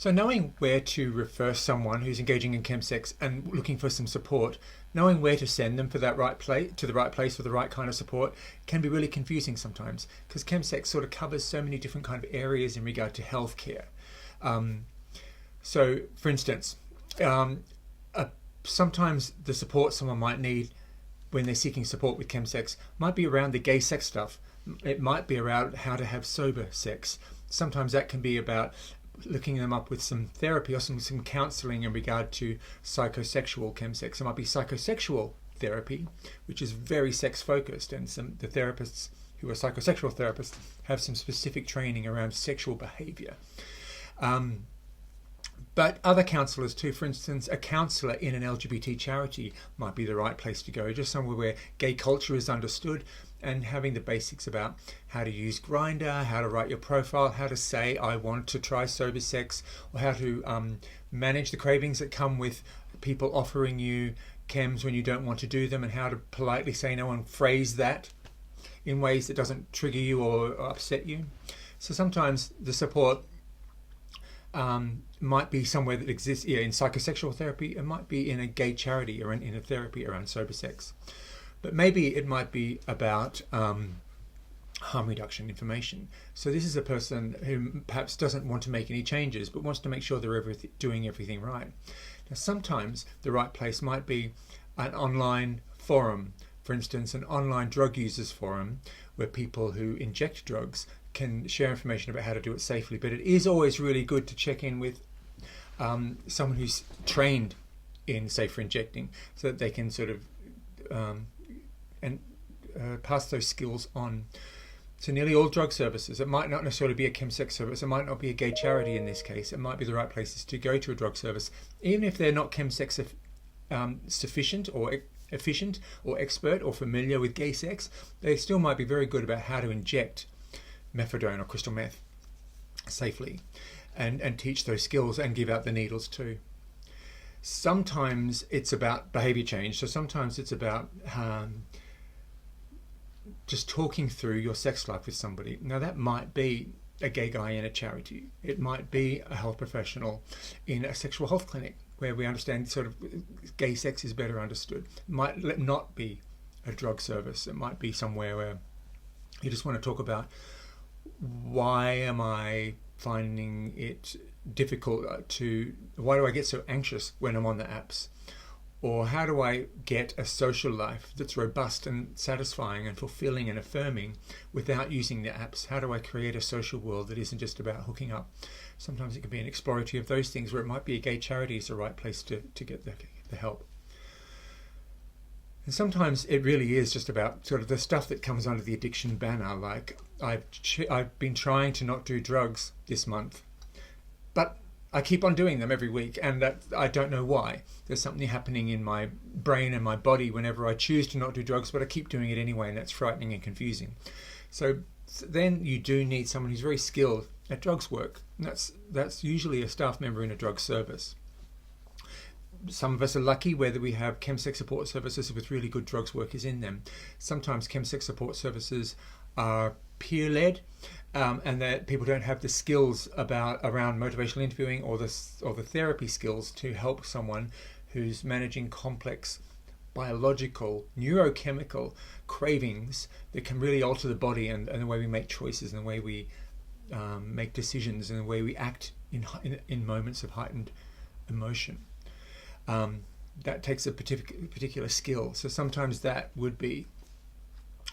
So knowing where to refer someone who's engaging in chemsex and looking for some support, knowing where to send them for that right place to the right place for the right kind of support can be really confusing sometimes, because chemsex sort of covers so many different kind of areas in regard to healthcare. So, for instance, sometimes the support someone might need when they're seeking support with chemsex might be around the gay sex stuff. It might be around how to have sober sex. Sometimes that can be about looking them up with some therapy or some counselling in regard to psychosexual chemsex. It might be psychosexual therapy, which is very sex focused, and the therapists who are psychosexual therapists have some specific training around sexual behaviour. But other counsellors too, for instance, a counsellor in an LGBT charity might be the right place to go, just somewhere where gay culture is understood, and having the basics about how to use Grindr, how to write your profile, how to say I want to try sober sex, or how to manage the cravings that come with people offering you chems when you don't want to do them, and how to politely say no and phrase that in ways that doesn't trigger you or upset you. So sometimes the support might be somewhere that exists in psychosexual therapy. It might be in a gay charity or in a therapy around sober sex. But maybe it might be about harm reduction information. So this is a person who perhaps doesn't want to make any changes, but wants to make sure they're doing everything right. Now, sometimes the right place might be an online forum, for instance, an online drug users forum, where people who inject drugs can share information about how to do it safely. But it is always really good to check in with someone who's trained in safer injecting, so that they can sort of pass those skills on. So nearly all drug services, it might not necessarily be a chemsex service, it might not be a gay charity in this case, it might be the right places to go to a drug service, even if they're not chemsex sufficient or efficient or expert or familiar with gay sex. They still might be very good about how to inject methadone or crystal meth safely, and teach those skills and give out the needles too. Sometimes it's about behavior change. So sometimes it's about just talking through your sex life with somebody. Now that might be a gay guy in a charity. It might be a health professional in a sexual health clinic where we understand sort of gay sex is better understood. It might not be a drug service. It might be somewhere where you just want to talk about, why am I finding it difficult why do I get so anxious when I'm on the apps? Or how do I get a social life that's robust and satisfying and fulfilling and affirming without using the apps? How do I create a social world that isn't just about hooking up? Sometimes it can be an exploratory of those things, where it might be a gay charity is the right place to get the help. And sometimes it really is just about sort of the stuff that comes under the addiction banner, like I've been trying to not do drugs this month, but I keep on doing them every week, and that I don't know why. There's something happening in my brain and my body whenever I choose to not do drugs, but I keep doing it anyway, and that's frightening and confusing. So then you do need someone who's very skilled at drugs work. And that's usually a staff member in a drug service. Some of us are lucky whether we have chemsex support services with really good drugs workers in them. Sometimes chemsex support services are peer-led, and that people don't have the skills around motivational interviewing or the therapy skills to help someone who's managing complex biological, neurochemical cravings that can really alter the body and the way we make choices and the way we make decisions and the way we act in moments of heightened emotion. That takes a particular skill. So sometimes that would be,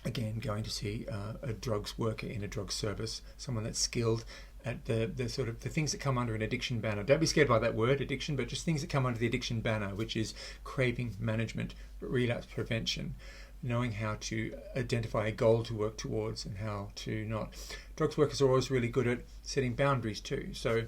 again, going to see a drugs worker in a drug service, someone that's skilled at the sort of the things that come under an addiction banner. Don't be scared by that word, addiction, but just things that come under the addiction banner, which is craving management, relapse prevention, knowing how to identify a goal to work towards and how to not. Drugs workers are always really good at setting boundaries too. So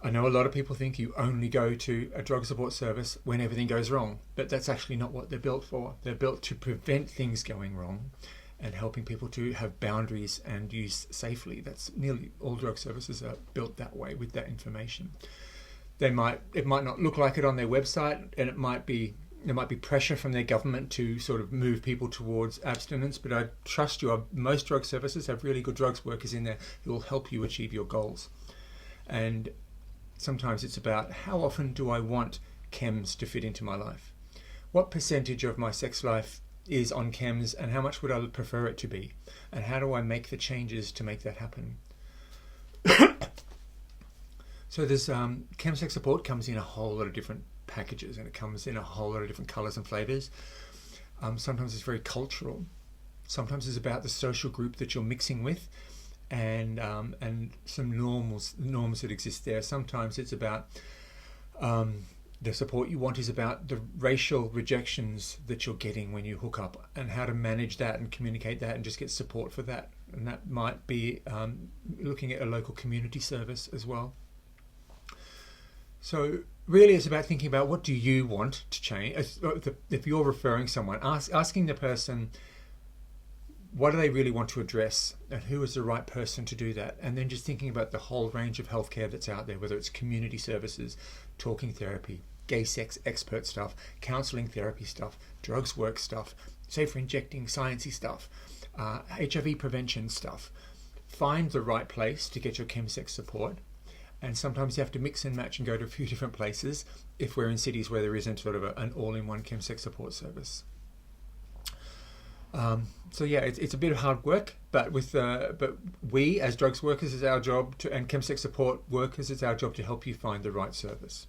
I know a lot of people think you only go to a drug support service when everything goes wrong, but that's actually not what they're built for. They're built to prevent things going wrong and helping people to have boundaries and use safely. That's nearly all drug services are built that way, with that information. It might not look like it on their website, and there might be pressure from their government to sort of move people towards abstinence, but I trust you, most drug services have really good drugs workers in there who will help you achieve your goals. And sometimes it's about how often do I want chems to fit into my life? What percentage of my sex life is on chems, and how much would I prefer it to be? And how do I make the changes to make that happen? So there's chemsex support comes in a whole lot of different packages, and it comes in a whole lot of different colours and flavours. Sometimes it's very cultural. Sometimes it's about the social group that you're mixing with, and some norms that exist there. Sometimes it's about the support you want is about the racial rejections that you're getting when you hook up, and how to manage that and communicate that and just get support for that. And that might be looking at a local community service as well. So really it's about thinking about, what do you want to change? If you're referring someone, asking the person, what do they really want to address, and who is the right person to do that? And then just thinking about the whole range of healthcare that's out there, whether it's community services, talking therapy, gay sex expert stuff, counselling therapy stuff, drugs work stuff, safer injecting sciencey stuff, HIV prevention stuff. Find the right place to get your chemsex support. And sometimes you have to mix and match and go to a few different places if we're in cities where there isn't sort of an all-in-one chemsex support service. So yeah, it's a bit of hard work, but we as drugs workers, it's our job to, and chemsex support workers, it's our job to help you find the right service.